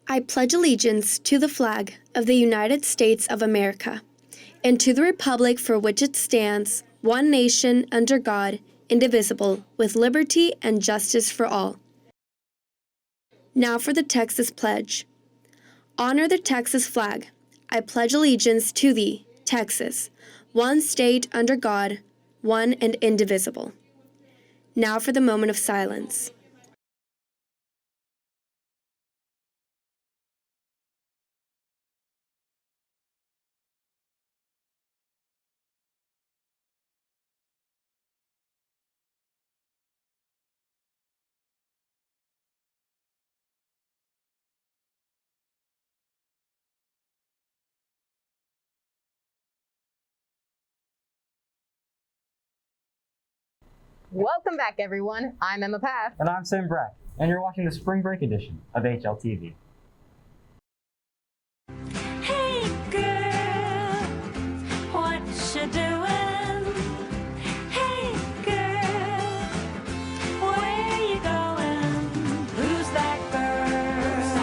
I pledge allegiance to the flag of the United States of America and to the republic for which it stands, one nation under God, indivisible, with liberty and justice for all. Now for the Texas Pledge. Honor the Texas flag. I pledge allegiance to thee, Texas, one state under God, one and indivisible. Now for the moment of silence. Welcome back, everyone. I'm Emma Paff. And I'm Sam Brack, and you're watching the Spring Break edition of HLTV. Hey girl, what you doing? Hey girl, where you going? Who's that girl?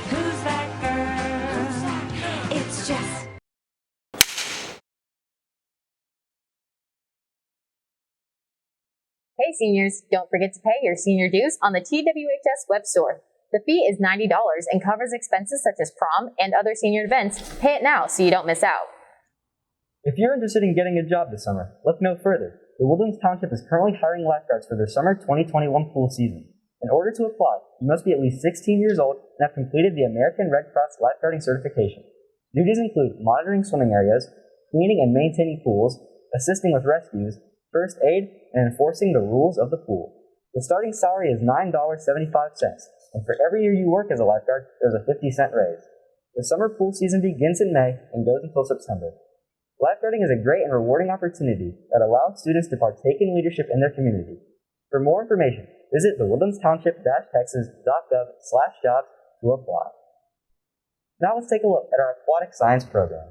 Who's that girl? It's just Hey seniors, don't forget to pay your senior dues on the TWHS web store. The fee is $90 and covers expenses such as prom and other senior events. Pay it now so you don't miss out. If you're interested in getting a job this summer, look no further. The Woodlands Township is currently hiring lifeguards for their summer 2021 pool season. In order to apply, you must be at least 16 years old and have completed the American Red Cross lifeguarding certification. Duties include monitoring swimming areas, cleaning and maintaining pools, assisting with rescues, first aid, and enforcing the rules of the pool. The starting salary is $9.75, and for every year you work as a lifeguard, there's a 50-cent raise. The summer pool season begins in May and goes until September. Lifeguarding is a great and rewarding opportunity that allows students to partake in leadership in their community. For more information, visit the woodlandstownship-texas.gov/jobs to apply. Now let's take a look at our aquatic science program.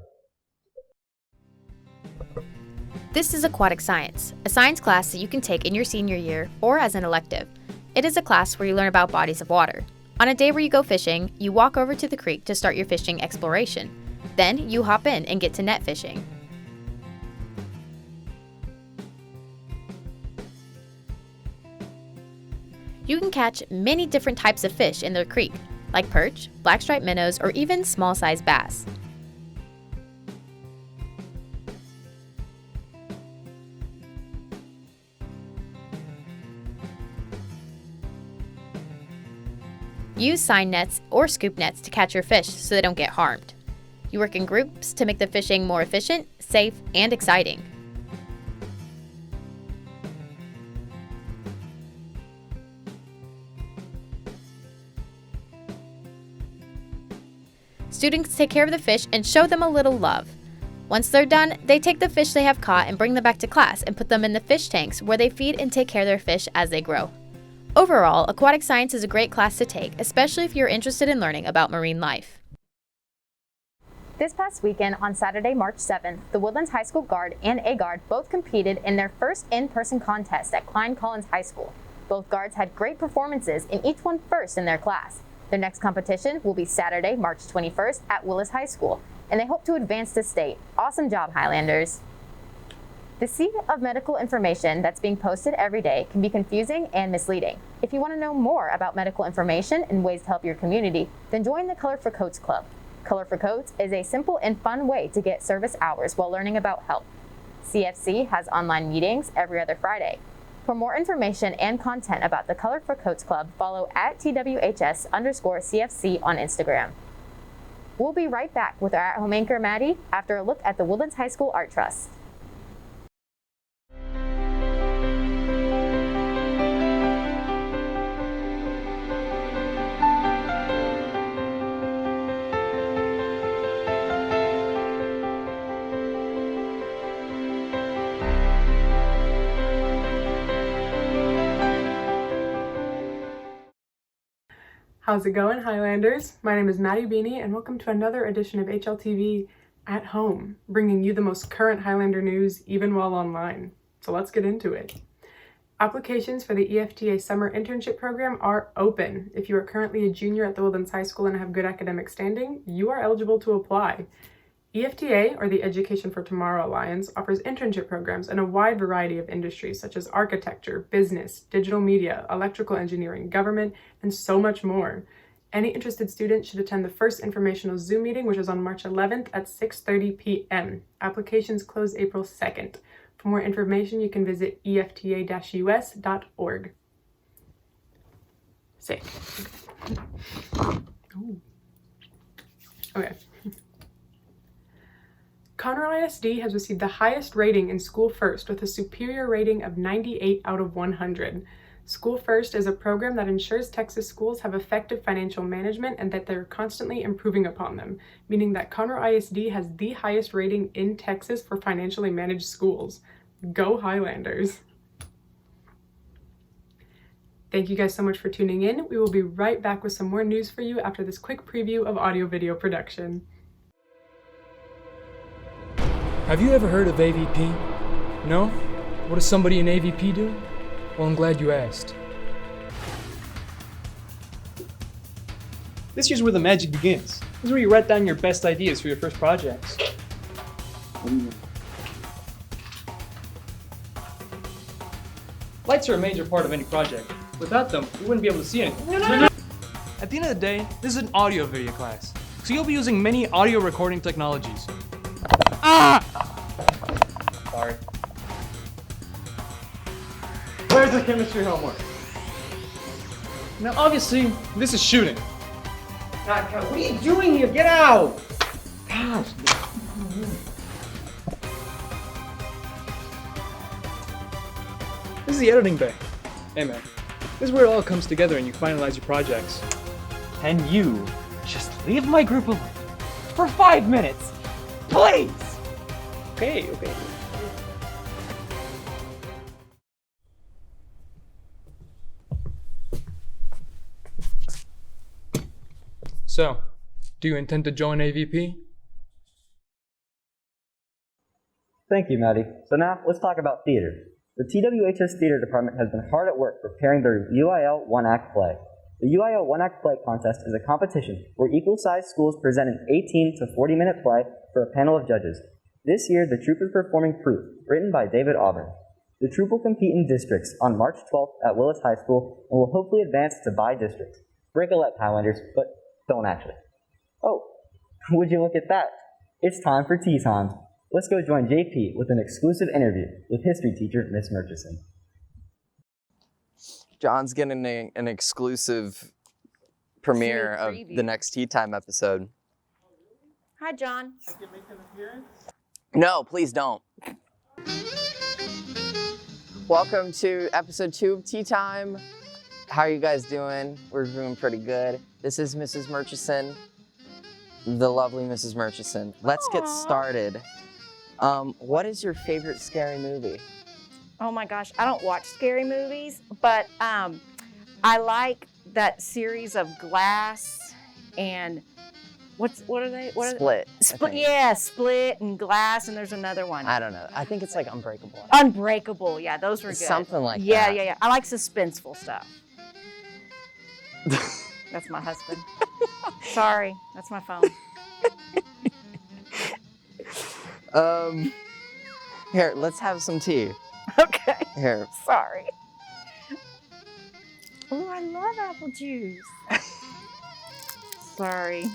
This is Aquatic Science, a science class that you can take in your senior year or as an elective. It is a class where you learn about bodies of water. On a day where you go fishing, you walk over to the creek to start your fishing exploration. Then you hop in and get to net fishing. You can catch many different types of fish in the creek, like perch, black-striped minnows, or even small-sized bass. Use seine nets or scoop nets to catch your fish so they don't get harmed. You work in groups to make the fishing more efficient, safe, and exciting. Students take care of the fish and show them a little love. Once they're done, they take the fish they have caught and bring them back to class and put them in the fish tanks where they feed and take care of their fish as they grow. Overall, aquatic science is a great class to take, especially if you're interested in learning about marine life. This past weekend on Saturday, March 7th, the Woodlands High School Guard and A-Guard both competed in their first in-person contest at Klein Collins High School. Both guards had great performances and each won first in their class. Their next competition will be Saturday, March 21st at Woodlands High School, and they hope to advance to state. Awesome job, Highlanders! The sea of medical information that's being posted every day can be confusing and misleading. If you want to know more about medical information and ways to help your community, then join the Color for Coats Club. Color for Coats is a simple and fun way to get service hours while learning about health. CFC has online meetings every other Friday. For more information and content about the Color for Coats Club, follow at TWHS_CFC on Instagram. We'll be right back with our at-home anchor, Maddie, after a look at the Woodlands High School Art Trust. How's it going, Highlanders? My name is Maddie Beanie, and welcome to another edition of HLTV at Home, bringing you the most current Highlander news even while online. So let's get into it. Applications for the EFTA Summer Internship Program are open. If you are currently a junior at the Woodlands High School and have good academic standing, you are eligible to apply. EFTA, or the Education for Tomorrow Alliance, offers internship programs in a wide variety of industries such as architecture, business, digital media, electrical engineering, government, and so much more. Any interested student should attend the first informational Zoom meeting, which is on March 11th at 6:30 p.m. Applications close April 2nd. For more information, you can visit efta-us.org. Sick. Ooh. Okay. Conroe ISD has received the highest rating in School First with a superior rating of 98 out of 100. School First is a program that ensures Texas schools have effective financial management and that they're constantly improving upon them, meaning that Conroe ISD has the highest rating in Texas for financially managed schools. Go Highlanders! Thank you guys so much for tuning in. We will be right back with some more news for you after this quick preview of audio-video production. Have you ever heard of AVP? No? What does somebody in AVP do? Well, I'm glad you asked. This here's where the magic begins. This is where you write down your best ideas for your first projects. Lights are a major part of any project. Without them, you wouldn't be able to see anything. At the end of the day, this is an audio video class, so you'll be using many audio recording technologies. Sorry. Where's the chemistry homework? Now, obviously, this is shooting. What are you doing here? Get out! Gosh. This is the editing bay. Hey man, this is where it all comes together and you finalize your projects. Can you just leave my group alone for 5 minutes? Please! Okay. So, do you intend to join AVP? Thank you, Maddie. So now, let's talk about theater. The TWHS Theater Department has been hard at work preparing their UIL One-Act Play. The UIL One-Act Play Contest is a competition where equal-sized schools present an 18 to 40-minute play for a panel of judges. This year, the troupe is performing Proof, written by David Auburn. The troupe will compete in districts on March 12th at Woodlands High School and will hopefully advance to bi-districts. Break a leg, Highlanders, but don't actually. Oh, would you look at that? It's time for tea time. Let's go join JP with an exclusive interview with history teacher Miss Murchison. John's getting an exclusive premiere of the next Tea Time episode. Hi, John. I can make an appearance? No, please don't. Welcome to episode 2 of Tea Time. How are you guys doing? We're doing pretty good. This is Mrs. Murchison, the lovely Mrs. Murchison. Let's get started. What is your favorite scary movie? Oh my gosh, I don't watch scary movies, but I like that series of Glass and what are they? Split. Split, yeah, Split and Glass, and there's another one. I don't know. I think it's like Unbreakable. Unbreakable, yeah, those were good. Something like that. that. Yeah. I like suspenseful stuff. That's my husband. Sorry, that's my phone. Here, let's have some tea. Okay. Here. Sorry. Oh, I love apple juice. Sorry.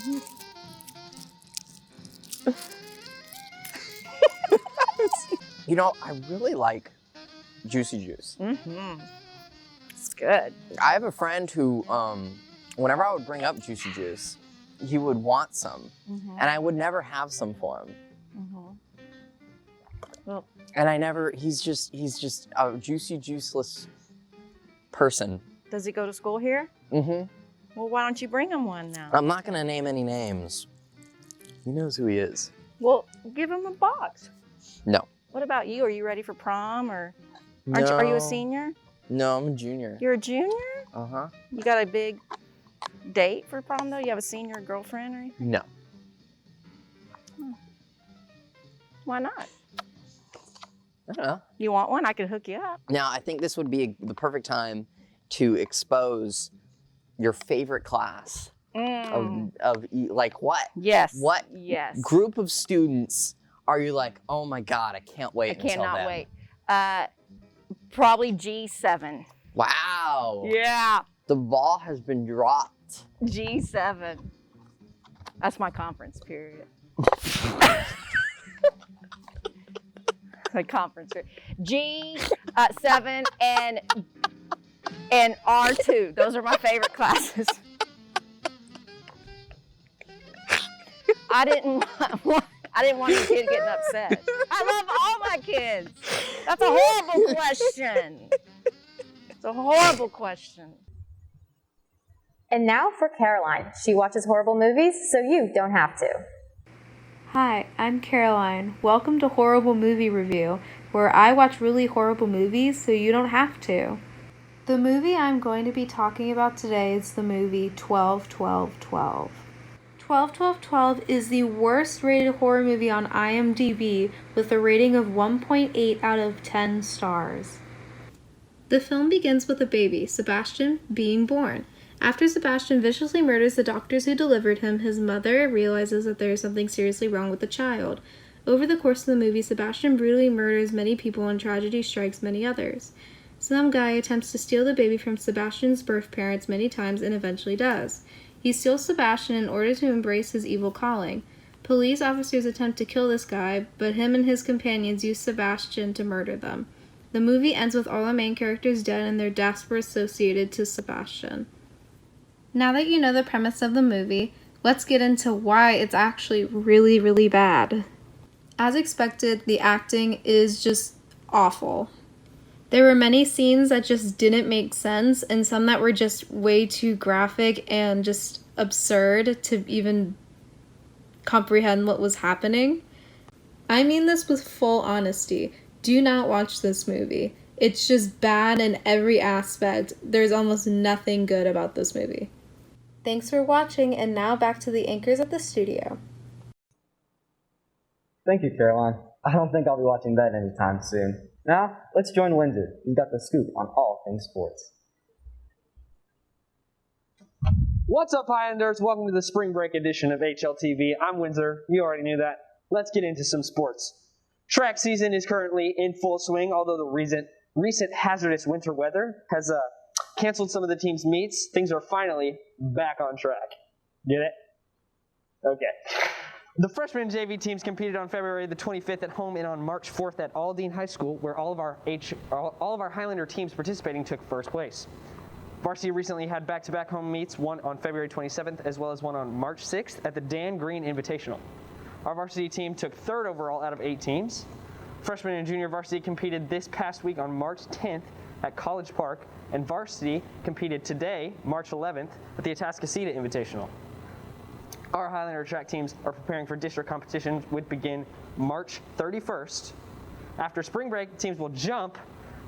You know, I really like Juicy Juice. Mm-hmm. It's good. I have a friend who, whenever I would bring up Juicy Juice, he would want some, and I would never have some for him. Well, And he's just a juicy, juiceless person. does he go to school here? Mm-hmm. Well, why don't you bring him one now? I'm not gonna name any names. He knows who he is. Well, give him a box. No. What about you? Are you ready for prom or No. are you a senior? No, I'm a junior. You're a junior? Uh-huh. You got a big date for prom though? You have a senior girlfriend or anything? No. Why not? I don't know. You want one? I can hook you up. Now, I think this would be the perfect time to expose your favorite class of like what? Yes. What Yes. group of students are you like, oh my God, I can't wait I until cannot then? wait. Probably G7. Wow. Yeah. The ball has been dropped. G7. That's my conference period. My conference period. G7 and R2. Those are my favorite classes. I didn't want any kid getting upset. I love all my kids. That's a horrible question. It's a horrible question. And now for Caroline. She watches horrible movies, so you don't have to. Hi, I'm Caroline. Welcome to Horrible Movie Review, where I watch really horrible movies so you don't have to. The movie I'm going to be talking about today is the movie 12-12-12. 12-12-12 is the worst rated horror movie on IMDb with a rating of 1.8 out of 10 stars. The film begins with a baby, Sebastian, being born. After Sebastian viciously murders the doctors who delivered him, his mother realizes that there is something seriously wrong with the child. Over the course of the movie, Sebastian brutally murders many people and tragedy strikes many others. Some guy attempts to steal the baby from Sebastian's birth parents many times and eventually does. He steals Sebastian in order to embrace his evil calling. Police officers attempt to kill this guy, but him and his companions use Sebastian to murder them. The movie ends with all the main characters dead and their deaths were associated to Sebastian. Now that you know the premise of the movie, let's get into why it's actually really, really bad. As expected, the acting is just awful. There were many scenes that just didn't make sense, and some that were just way too graphic and just absurd to even comprehend what was happening. I mean this with full honesty. Do not watch this movie. It's just bad in every aspect. There's almost nothing good about this movie. Thanks for watching, and now back to the anchors at the studio. Thank you, Caroline. I don't think I'll be watching that anytime soon. Now, let's join Windsor. He's got the scoop on all things sports. What's up, Highlanders? Welcome to the spring break edition of HLTV. I'm Windsor. You already knew that. Let's get into some sports. Track season is currently in full swing, although the recent hazardous winter weather has canceled some of the team's meets. Things are finally back on track. Get it? Okay. The freshman JV teams competed on February the 25th at home and on March 4th at Aldine High School, where all of our Highlander teams participating took first place. Varsity recently had back-to-back home meets, one on February 27th as well as one on March 6th at the Dan Green Invitational. Our varsity team took third overall out of 8 teams. Freshman and junior varsity competed this past week on March 10th at College Park, and varsity competed today, March 11th, at the Atascocita Invitational. Our Highlander track teams are preparing for district competitions, which begin March 31st. After spring break, teams will jump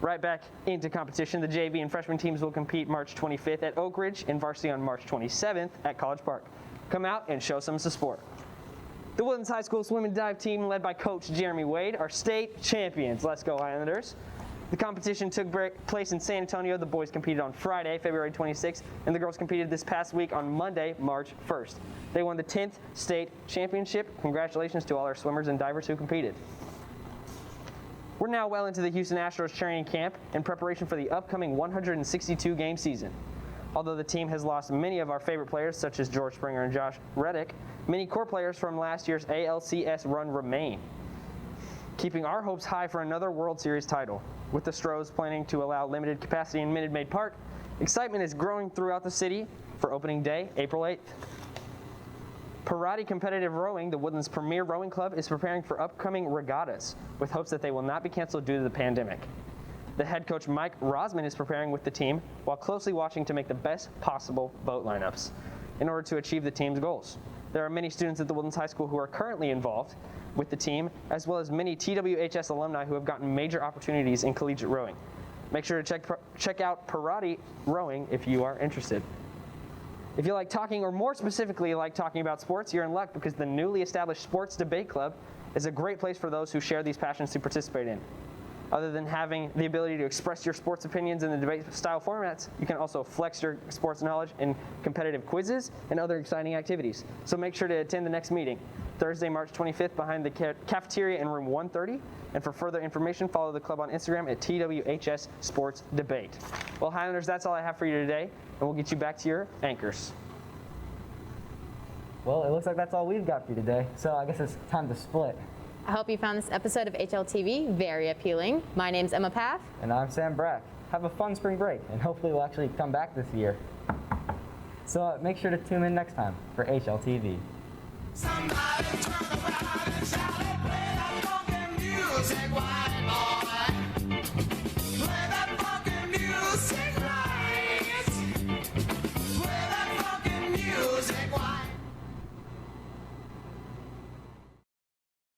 right back into competition. The JV and freshman teams will compete March 25th at Oak Ridge and varsity on March 27th at College Park. Come out and show some support. The Woodlands High School swim and dive team, led by Coach Jeremy Wade, are state champions. Let's go, Highlanders. The competition took place in San Antonio. The boys competed on Friday, February 26th, and the girls competed this past week on Monday, March 1st. They won the 10th state championship. Congratulations to all our swimmers and divers who competed. We're now well into the Houston Astros training camp in preparation for the upcoming 162-game season. Although the team has lost many of our favorite players, such as George Springer and Josh Reddick, many core players from last year's ALCS run remain, keeping our hopes high for another World Series title. With the Stros planning to allow limited capacity in Minute Maid Park, excitement is growing throughout the city for opening day, April 8th. Parati Competitive Rowing, the Woodlands' premier rowing club, is preparing for upcoming regattas with hopes that they will not be canceled due to the pandemic. The head coach, Mike Rosman, is preparing with the team while closely watching to make the best possible boat lineups in order to achieve the team's goals. There are many students at the Woodlands High School who are currently involved with the team, as well as many TWHS alumni who have gotten major opportunities in collegiate rowing. Make sure to check out Parati Rowing if you are interested. If you like talking, or more specifically like talking about sports, you're in luck, because the newly established Sports Debate Club is a great place for those who share these passions to participate in. Other than having the ability to express your sports opinions in the debate style formats, you can also flex your sports knowledge in competitive quizzes and other exciting activities. So make sure to attend the next meeting, Thursday, March 25th, behind the cafeteria in room 130. And for further information, follow the club on Instagram at TWHS Sports Debate. Well, Highlanders, that's all I have for you today, and we'll get you back to your anchors. Well, it looks like that's all we've got for you today, so I guess it's time to split. I hope you found this episode of HLTV very appealing. My name's Emma Paff. And I'm Sam Brack. Have a fun spring break, and hopefully we'll actually come back this year. So make sure to tune in next time for HLTV. Somebody turn around and shout it, play that funky music.